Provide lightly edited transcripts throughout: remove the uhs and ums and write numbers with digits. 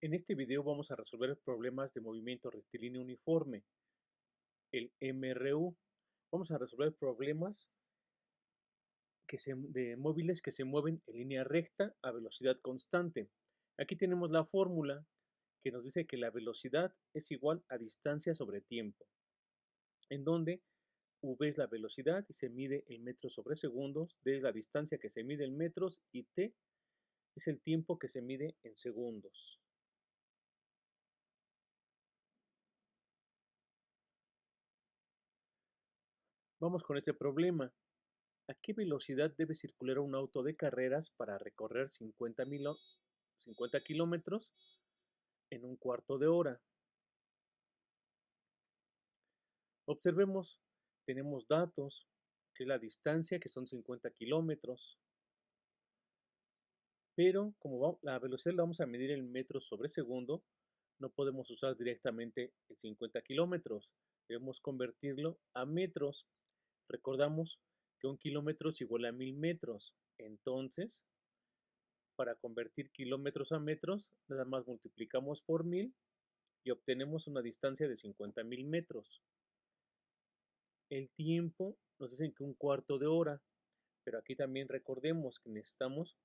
En este video vamos a resolver problemas de movimiento rectilíneo uniforme, el MRU. Vamos a resolver problemas de móviles que se mueven en línea recta a velocidad constante. Aquí tenemos la fórmula que nos dice que la velocidad es igual a distancia sobre tiempo, en donde V es la velocidad y se mide en metros sobre segundos, D es la distancia que se mide en metros y T es el tiempo que se mide en segundos. Vamos con este problema. ¿A qué velocidad debe circular un auto de carreras para recorrer 50 kilómetros en un cuarto de hora? Observemos, tenemos datos, que es la distancia, que son 50 kilómetros, pero como la velocidad la vamos a medir en metros sobre segundo, no podemos usar directamente el 50 kilómetros, debemos convertirlo a metros. Recordamos que un kilómetro es igual a 1000 metros, entonces para convertir kilómetros a metros, nada más multiplicamos por 1000 y obtenemos una distancia de 50.000 metros. El tiempo nos dicen que un cuarto de hora, pero aquí también recordemos que necesitamos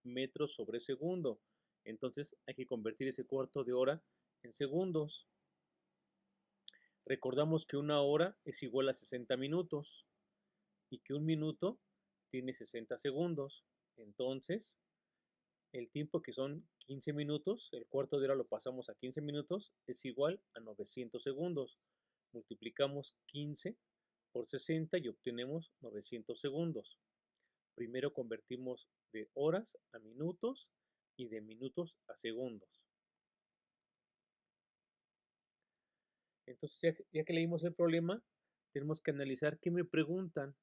metros sobre segundo. Entonces hay que convertir ese cuarto de hora en segundos. Recordamos que una hora es igual a 60 minutos y que un minuto tiene 60 segundos. Entonces, el tiempo que son 15 minutos, el cuarto de hora lo pasamos a 15 minutos, es igual a 900 segundos. Multiplicamos 15 por 60 y obtenemos 900 segundos. Primero convertimos de horas a minutos y de minutos a segundos. Entonces, ya que leímos el problema, tenemos que analizar qué me preguntan.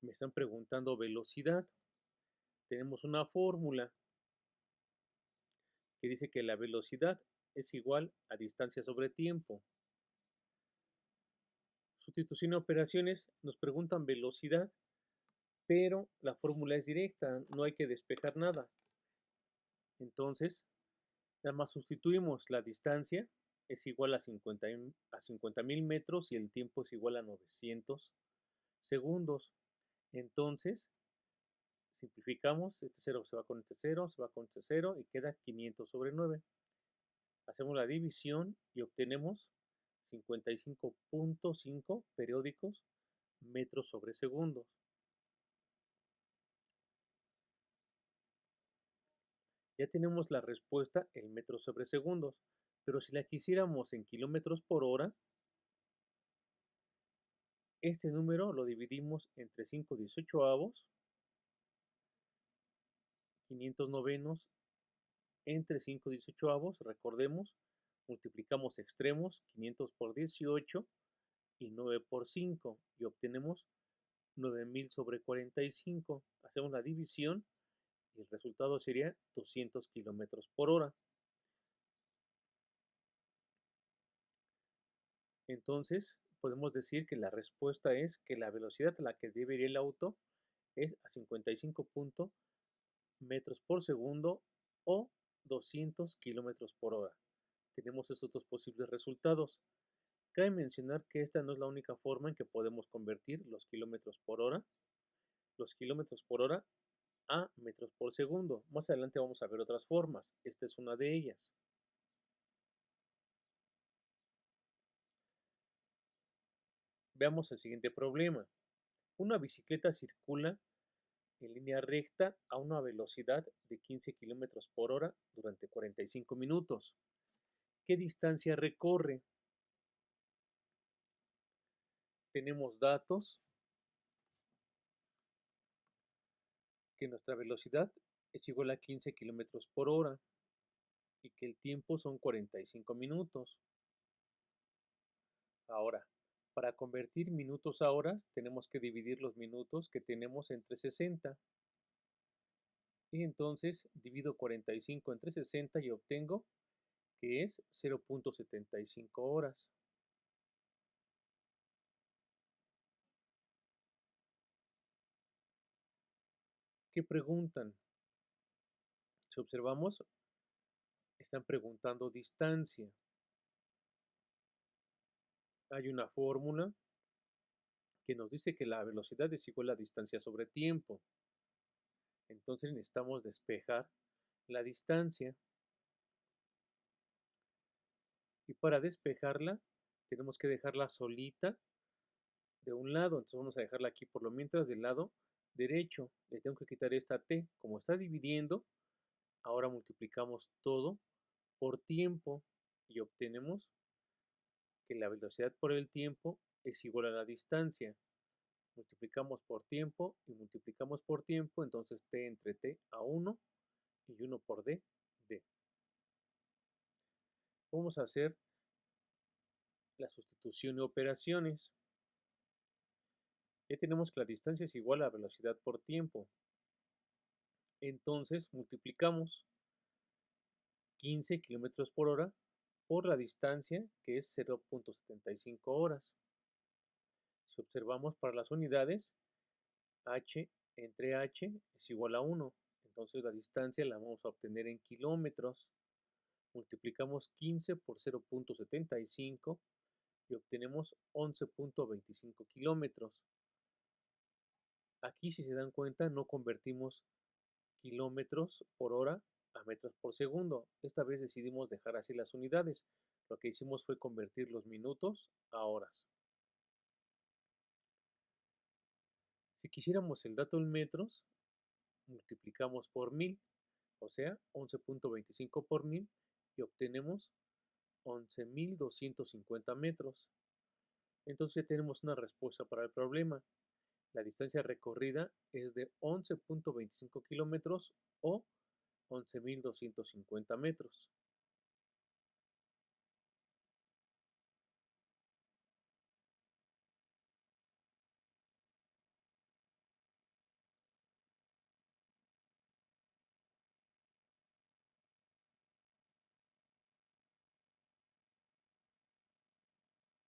Me están preguntando velocidad. Tenemos una fórmula que dice que la velocidad es igual a distancia sobre tiempo. Sustitución de operaciones, nos preguntan velocidad, pero la fórmula es directa, no hay que despejar nada. Entonces, nada más sustituimos la distancia, es igual a 50.000 metros y el tiempo es igual a 900 segundos. Entonces, simplificamos, este 0 se va con este 0, se va con este 0 y queda 500 sobre 9. Hacemos la división y obtenemos 55.5 periódicos metros sobre segundos. Ya tenemos la respuesta en metros sobre segundos, pero si la quisiéramos en kilómetros por hora, este número lo dividimos entre 5/18, 500 novenos entre 5/18, recordemos, multiplicamos extremos, 500 por 18 y 9 por 5, y obtenemos 9000 sobre 45. Hacemos la división y el resultado sería 200 kilómetros por hora. Entonces, podemos decir que la respuesta es que la velocidad a la que debe ir el auto es a 55 metros por segundo o 200 kilómetros por hora. Tenemos estos dos posibles resultados. Cabe mencionar que esta no es la única forma en que podemos convertir los kilómetros por hora a metros por segundo. Más adelante vamos a ver otras formas. Esta es una de ellas. Veamos el siguiente problema. Una bicicleta circula en línea recta a una velocidad de 15 kilómetros por hora durante 45 minutos. ¿Qué distancia recorre? Tenemos datos que nuestra velocidad es igual a 15 kilómetros por hora y que el tiempo son 45 minutos. Ahora, para convertir minutos a horas, tenemos que dividir los minutos que tenemos entre 60. Y entonces divido 45 entre 60 y obtengo que es 0.75 horas. ¿Qué preguntan? Si observamos, Están preguntando distancia. Hay una fórmula que nos dice que la velocidad es igual a distancia sobre tiempo. Entonces necesitamos despejar la distancia. Y para despejarla, tenemos que dejarla solita de un lado. Entonces vamos a dejarla aquí por lo mientras del lado derecho. Le tengo que quitar esta t. Como está dividiendo, ahora multiplicamos todo por tiempo y obtenemos que la velocidad por el tiempo es igual a la distancia. Multiplicamos por tiempo y multiplicamos por tiempo, entonces t entre t a 1 y 1 por d, d. Vamos a hacer la sustitución de operaciones. Ya tenemos que la distancia es igual a la velocidad por tiempo. Entonces multiplicamos 15 kilómetros por hora por la distancia, que es 0.75 horas. Si observamos para las unidades, h entre h es igual a 1. Entonces la distancia la vamos a obtener en kilómetros. Multiplicamos 15 por 0.75 y obtenemos 11.25 kilómetros. Aquí, si se dan cuenta, no convertimos kilómetros por hora a metros por segundo. Esta vez decidimos dejar así las unidades. Lo que hicimos fue convertir los minutos a horas. Si quisiéramos el dato en metros, multiplicamos por 1000, o sea, 11.25 por 1000 y obtenemos 11.250 metros. Entonces ya tenemos una respuesta para el problema. La distancia recorrida es de 11.25 kilómetros o 11.250 metros.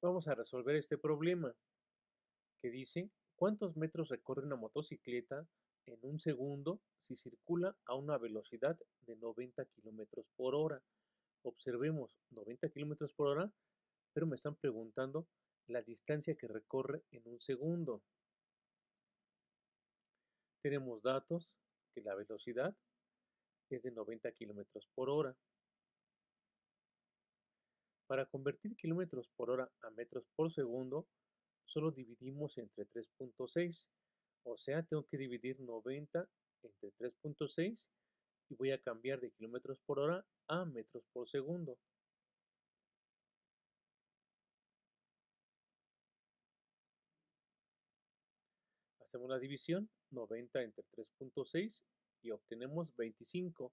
Vamos a resolver este problema que dice: ¿cuántos metros recorre una motocicleta en un segundo si circula a una velocidad de 90 kilómetros por hora? Observemos, 90 kilómetros por hora, pero me están preguntando la distancia que recorre en un segundo. Tenemos datos que la velocidad es de 90 kilómetros por hora. Para convertir kilómetros por hora a metros por segundo, solo dividimos entre 3.6, o sea, tengo que dividir 90 entre 3.6 y voy a cambiar de kilómetros por hora a metros por segundo. Hacemos la división, 90 entre 3.6 y obtenemos 25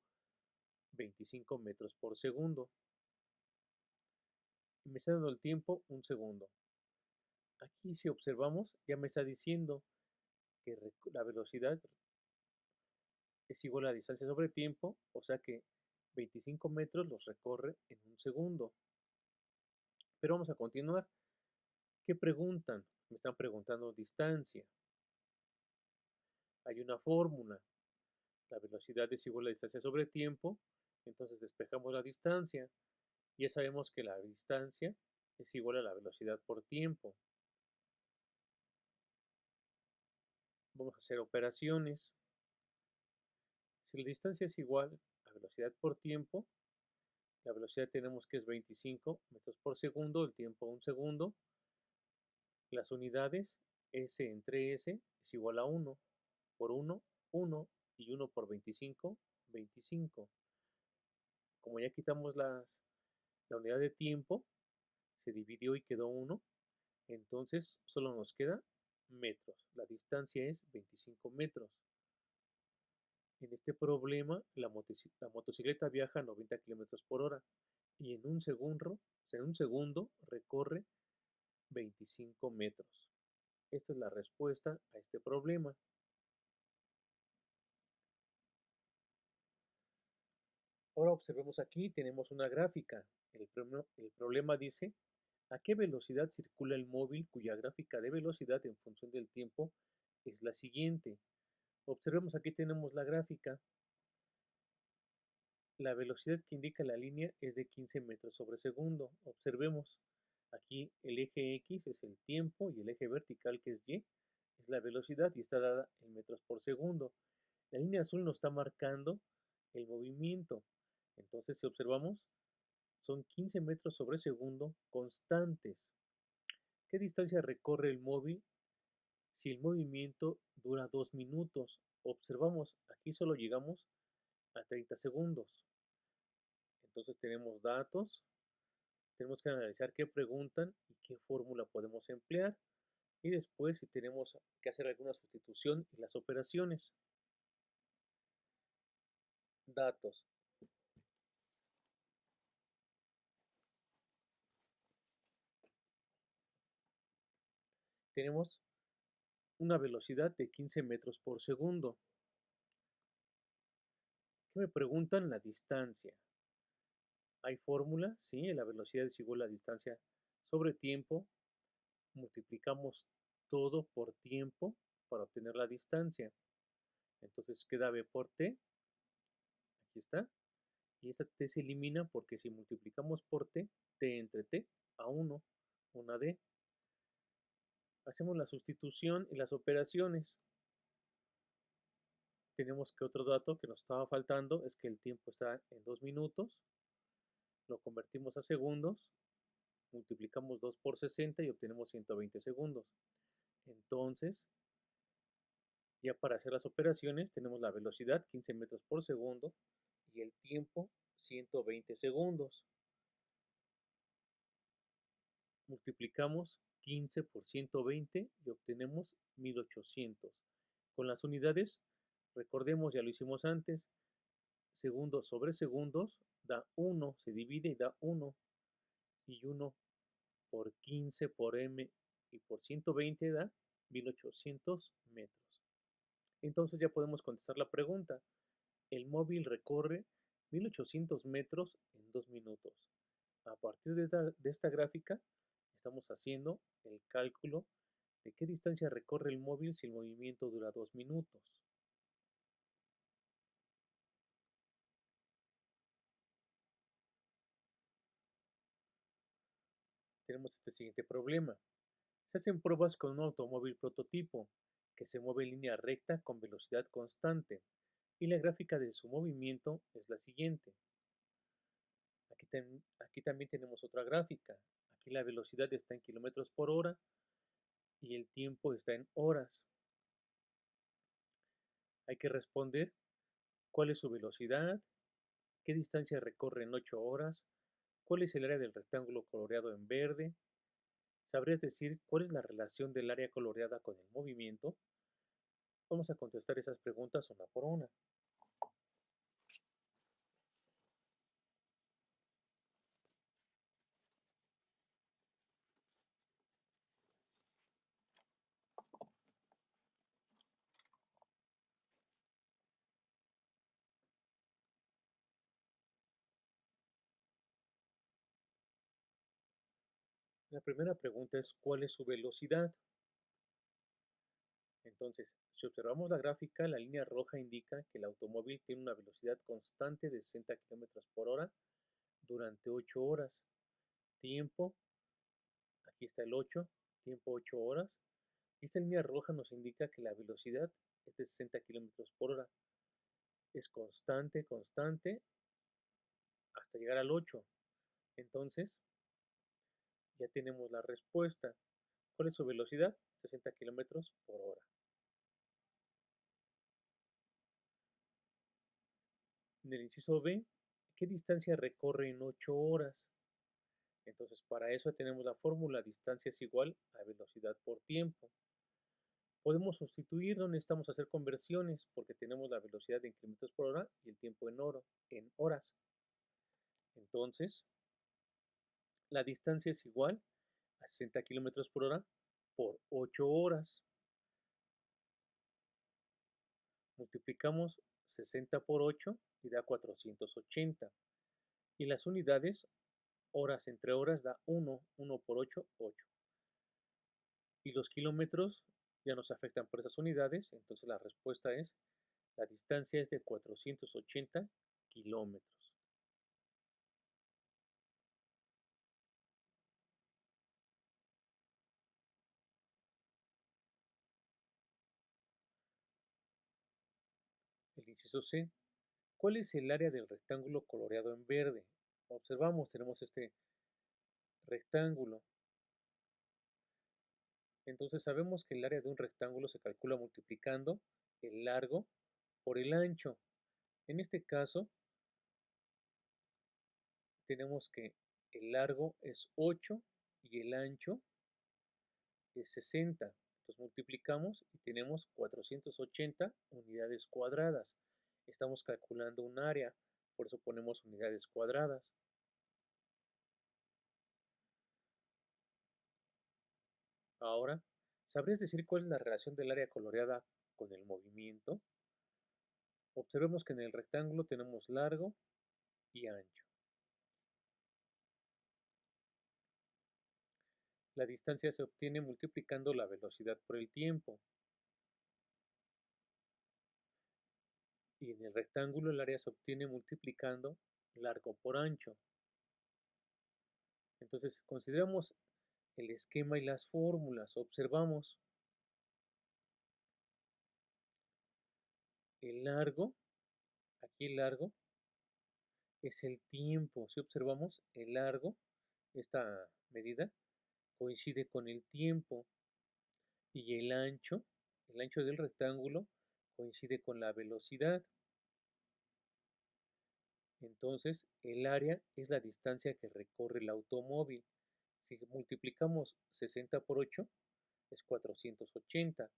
metros por segundo. Y me está dando el tiempo un segundo. Aquí, si observamos, ya me está diciendo que la velocidad es igual a la distancia sobre tiempo, o sea que 25 metros los recorre en un segundo. Pero vamos a continuar. ¿Qué preguntan? Me están preguntando distancia. Hay una fórmula. La velocidad es igual a la distancia sobre tiempo. Entonces despejamos la distancia. Ya sabemos que la distancia es igual a la velocidad por tiempo. Vamos a hacer operaciones. Si la distancia es igual a velocidad por tiempo, la velocidad tenemos que es 25 metros por segundo, el tiempo un segundo. Las unidades, S entre S es igual a 1 por 1, 1 y 1 por 25, 25. Como ya quitamos la unidad de tiempo, se dividió y quedó 1, entonces solo nos queda metros. La distancia es 25 metros. En este problema, la motocicleta viaja a 90 kilómetros por hora y en un segundo recorre 25 metros. Esta es la respuesta a este problema. Ahora observemos aquí, tenemos una gráfica. El problema dice: ¿a qué velocidad circula el móvil cuya gráfica de velocidad en función del tiempo es la siguiente? Observemos, aquí tenemos la gráfica. La velocidad que indica la línea es de 15 metros sobre segundo. Observemos, aquí el eje X es el tiempo y el eje vertical, que es Y, es la velocidad y está dada en metros por segundo. La línea azul nos está marcando el movimiento. Entonces, si observamos, son 15 metros sobre segundo constantes. ¿Qué distancia recorre el móvil si el movimiento dura 2 minutos? Observamos, aquí solo llegamos a 30 segundos. Entonces tenemos datos, tenemos que analizar qué preguntan y qué fórmula podemos emplear. Y después, si tenemos que hacer alguna sustitución en las operaciones. Datos. Tenemos una velocidad de 15 metros por segundo. ¿Qué me preguntan? La distancia. ¿Hay fórmula? Sí, la velocidad es igual a la distancia sobre tiempo. Multiplicamos todo por tiempo para obtener la distancia. Entonces queda B por T. Aquí está. Y esta T se elimina porque si multiplicamos por T, T entre T, a 1, una D. Hacemos la sustitución y las operaciones. Tenemos que otro dato que nos estaba faltando es que el tiempo está en 2 minutos. Lo convertimos a segundos, multiplicamos 2 por 60 y obtenemos 120 segundos. Entonces, ya para hacer las operaciones, tenemos la velocidad 15 metros por segundo y el tiempo 120 segundos. Multiplicamos 15 por 120 y obtenemos 1800. Con las unidades, recordemos, ya lo hicimos antes, segundos sobre segundos da 1, se divide y da 1. Y 1 por 15 por m y por 120 da 1800 metros. Entonces ya podemos contestar la pregunta. El móvil recorre 1800 metros en 2 minutos. A partir de esta gráfica estamos haciendo el cálculo de qué distancia recorre el móvil si el movimiento dura 2 minutos. Tenemos este siguiente problema. Se hacen pruebas con un automóvil prototipo que se mueve en línea recta con velocidad constante y la gráfica de su movimiento es la siguiente. Aquí también tenemos otra gráfica. Aquí la velocidad está en kilómetros por hora y el tiempo está en horas. Hay que responder cuál es su velocidad, qué distancia recorre en 8 horas, cuál es el área del rectángulo coloreado en verde. ¿Sabrías decir cuál es la relación del área coloreada con el movimiento? Vamos a contestar esas preguntas una por una. La primera pregunta es ¿cuál es su velocidad? Entonces, si observamos la gráfica, la línea roja indica que el automóvil tiene una velocidad constante de 60 km por hora durante 8 horas. Tiempo, aquí está el 8, tiempo 8 horas. Esta línea roja nos indica que la velocidad es de 60 km por hora. Es constante, constante, hasta llegar al 8. Entonces, ya tenemos la respuesta. ¿Cuál es su velocidad? 60 km por hora. En el inciso B, ¿qué distancia recorre en 8 horas? Entonces, para eso tenemos la fórmula, distancia es igual a velocidad por tiempo. Podemos sustituir, no necesitamos hacer conversiones porque tenemos la velocidad en kilómetros por hora y el tiempo en horas. Entonces, la distancia es igual a 60 kilómetros por hora por 8 horas. Multiplicamos 60 por 8 y da 480. Y las unidades, horas entre horas, da 1. 1 por 8, 8. Y los kilómetros ya nos afectan por esas unidades, entonces la respuesta es, la distancia es de 480 kilómetros. Inciso C. ¿Cuál es el área del rectángulo coloreado en verde? Observamos, tenemos este rectángulo. Entonces sabemos que el área de un rectángulo se calcula multiplicando el largo por el ancho. En este caso, tenemos que el largo es 8 y el ancho es 60. Entonces multiplicamos y tenemos 480 unidades cuadradas. Estamos calculando un área, por eso ponemos unidades cuadradas. Ahora, ¿sabrías decir cuál es la relación del área coloreada con el movimiento? Observemos que en el rectángulo tenemos largo y ancho. La distancia se obtiene multiplicando la velocidad por el tiempo. Y en el rectángulo el área se obtiene multiplicando largo por ancho. Entonces, consideramos el esquema y las fórmulas. Observamos el largo, aquí el largo es el tiempo. Si observamos el largo, esta medida coincide con el tiempo y el ancho del rectángulo coincide con la velocidad. Entonces, el área es la distancia que recorre el automóvil. Si multiplicamos 60 por 8, es 480.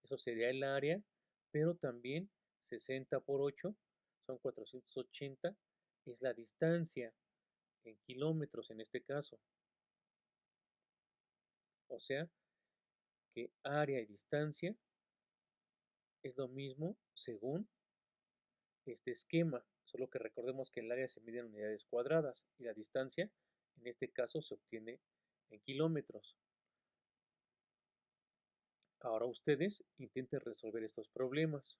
Eso sería el área, pero también 60 por 8 son 480, es la distancia en kilómetros en este caso. O sea que área y distancia es lo mismo según este esquema, solo que recordemos que el área se mide en unidades cuadradas y la distancia en este caso se obtiene en kilómetros. Ahora ustedes intenten resolver estos problemas.